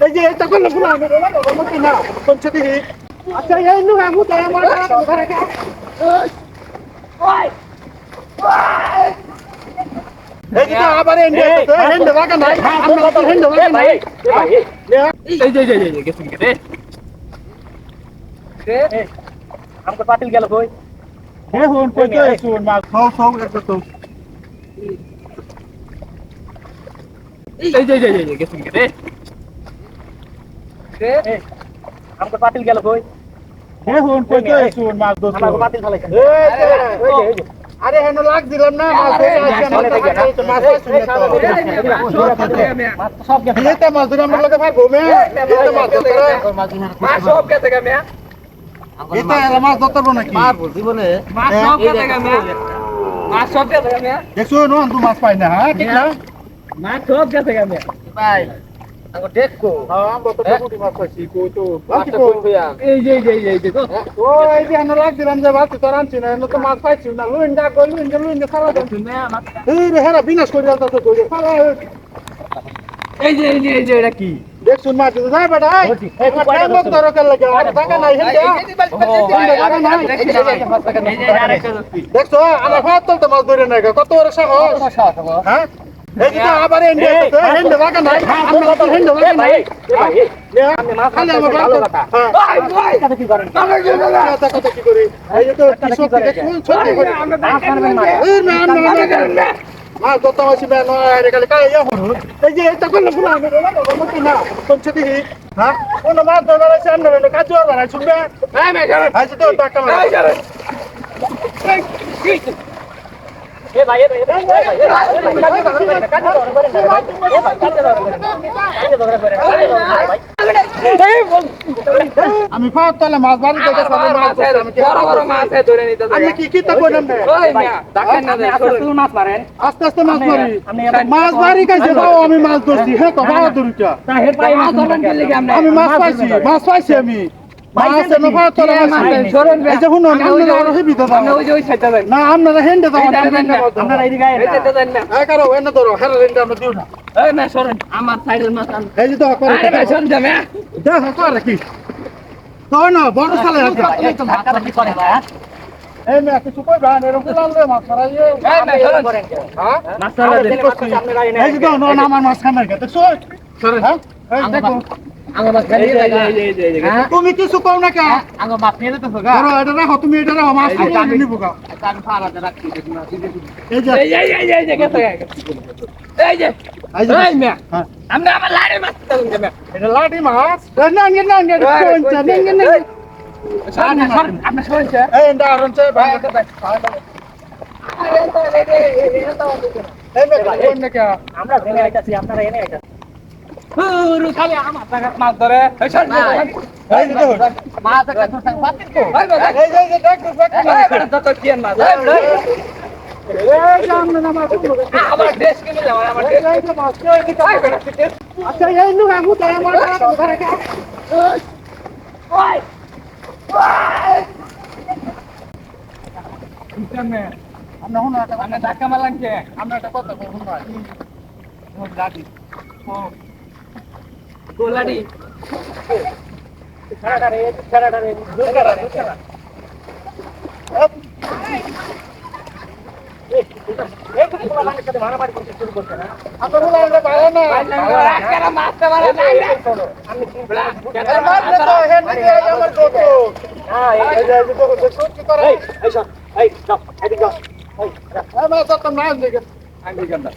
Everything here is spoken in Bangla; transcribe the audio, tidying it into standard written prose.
এই যে এটা করলে পুরো আমি বলবো কি না কোনছে দিই আচ্ছা এই নুক আমু তো আমার ঘরে কা ওই এই যে আবার এন্ডে এন্ডে লাগা নাই আমরা তো এন্ডে লাগা নাই এই গেছে রে রে আমকে পাতিল গেল কই হে হন কই তো শুন মা খাও খাও একটা তো এই গেছে রে রে আমকে পাতিল গেল কই হে হন কই তো শুন মাছ দোস্ত আমাকে পাতিল ফলাইছে এই আরে হেন লাগ দিলাম না মাছ ধরে আসছে মাছ শুনে তো সব গেছে এটা মাছ ধরে আমরা লগে ভাই ঘুমে এটা মাছ ধরে মাছ সব গেছে গা মে এটা এলা মাছ ধরতে নাকি মারবো জীবনে মাছ সব গেছে গা মে মাছ সব গেছে গা মে দেখছো নো তুই মাছ পাই না হ্যাঁ ঠিক না মাছ সব গেছে গা মে ভাই আঙ্গো দেখো হ্যাঁ আমরা তো পুটি মাছ পাইছি কই তো বাকি কই এই যে তো ও এই যে আমরা লাগ দিলাম যে বাকি তোর আনছি না তো মাছ পাইছি না লুইন্ডা কই লুইন্ডা খালা দেন না এই রে হেরা বিনাশ করে দাও তো কই খালা এই যে এটা কি দেখ শুন মাছ তো যাই বেটা এই কয়টা লোক দরকার লাগে আরে টাকা নাই হেন্দা দেখছো আমার হাত তো মাছ ধরে নাই কত বড় সাহস হ্যাঁ এই যে আবার এন্ডে লাগা নাই আমরা তো হেন্ডে লাগা নাই আমি মাছ খালি আমার ভালো কথা হ্যাঁ কথা কি করেন কথা কি করি এই যে তো কৃষক দেখুন ছুটি করে আমরা মাছ মারবেন না এই না আমরা মাছ ধরতে আসি না আরে কালে কাই এই যে এটা করলে পুরো আমি বলবো কি না কোনছে দিই হ্যাঁ কোন মাছ ধরার আছে আমরা কাজ করা শুনবে হ্যাঁ মে জানেন আজ তো টাকা না জানেন এ ভাই আমি ফাঁক তাহলে মাছ বাড়ি থেকে বড় মাছ ধরে নিতে আমি কি তা কইলাম না মাছ মারেন আস্তে আস্তে মাছ মারি মাছ বাড়ি কাছে দাও আমি মাছ ধরছি হ্যাঁ তো বাবা ধরুটা আমি মাছ পাইছি আমি মাছ এনে ফাঁক তাহলে এই যে শুনুন আপনারা আরো হেবি দাও না আপনারা হেন্ডে দাও আপনারা এই গায়ে না কারো এনে ধরো হেরা হেন্ডে আমরা দিও না এই না সরেন আমার সাইডের মাছ আন এই যে তো করে এই সরেন যাবে দেখো করে কি তো না বড় সালে আছে এই তো ধাক্কা কি করে ভাই এই মে কিছু কই বান এরকম লাললে মাছ মারাই এই মে সরেন করেন হ্যাঁ মাছ মারাই এই যে তো না আমার মাছ খান না দেখছো সরেন হ্যাঁ এই দেখো আঙ্গ মাছ খালি তুমি কিছু কও না কা আঙ্গ মাছ ফেলে তো গা ধরো এটা রাখো তুমি এটা রাখো মাছ আমি নিব গা আমি ফারাতে রাখছি দেখি না এই যে গেছে এই যে এই মে আমরা আমার লাড়ি মাছ দিলাম মে এটা লাড়ি মাছ না কোনটা না সামনে আপনি শুনছে এই এটা আরনছে ভাই এই মে কোন না কা আমরা ভেঙে আইতাছি আপনারা এনে আইতাছি পুরো খালি আমার টাকা মাছ ধরে এই সর এই যে মাছ একটা তো পাতিল তো এই যে দেখ দেখ তো কিন মাছ এই সামনে না মাছ আমার দেশ কিনে যাও আমার দেশ এই যে মাছ কই কি খাই বেটা আচ্ছা এই নুক আমু তো আমার ঘরে কা ওই কিনে আমরা হুনা আমরা ধাক্কা মারলাম কে আমরা একটা কথা বলবো না ও দাদি ও গোলাডি ছাড়া রে দুসরা এই তো তোমার লাগে কত মারামারি করতে শুরু করতে না আপনারা বললে পারে না আজকে মারতে পারে না আমি মারলে তো হেন দিয়ে আমার দেখো হ্যাঁ এই যে তো কি করে এই সব এই যাও এদিকে যাও এই মাছ তো না দেখে আমি গন্ডা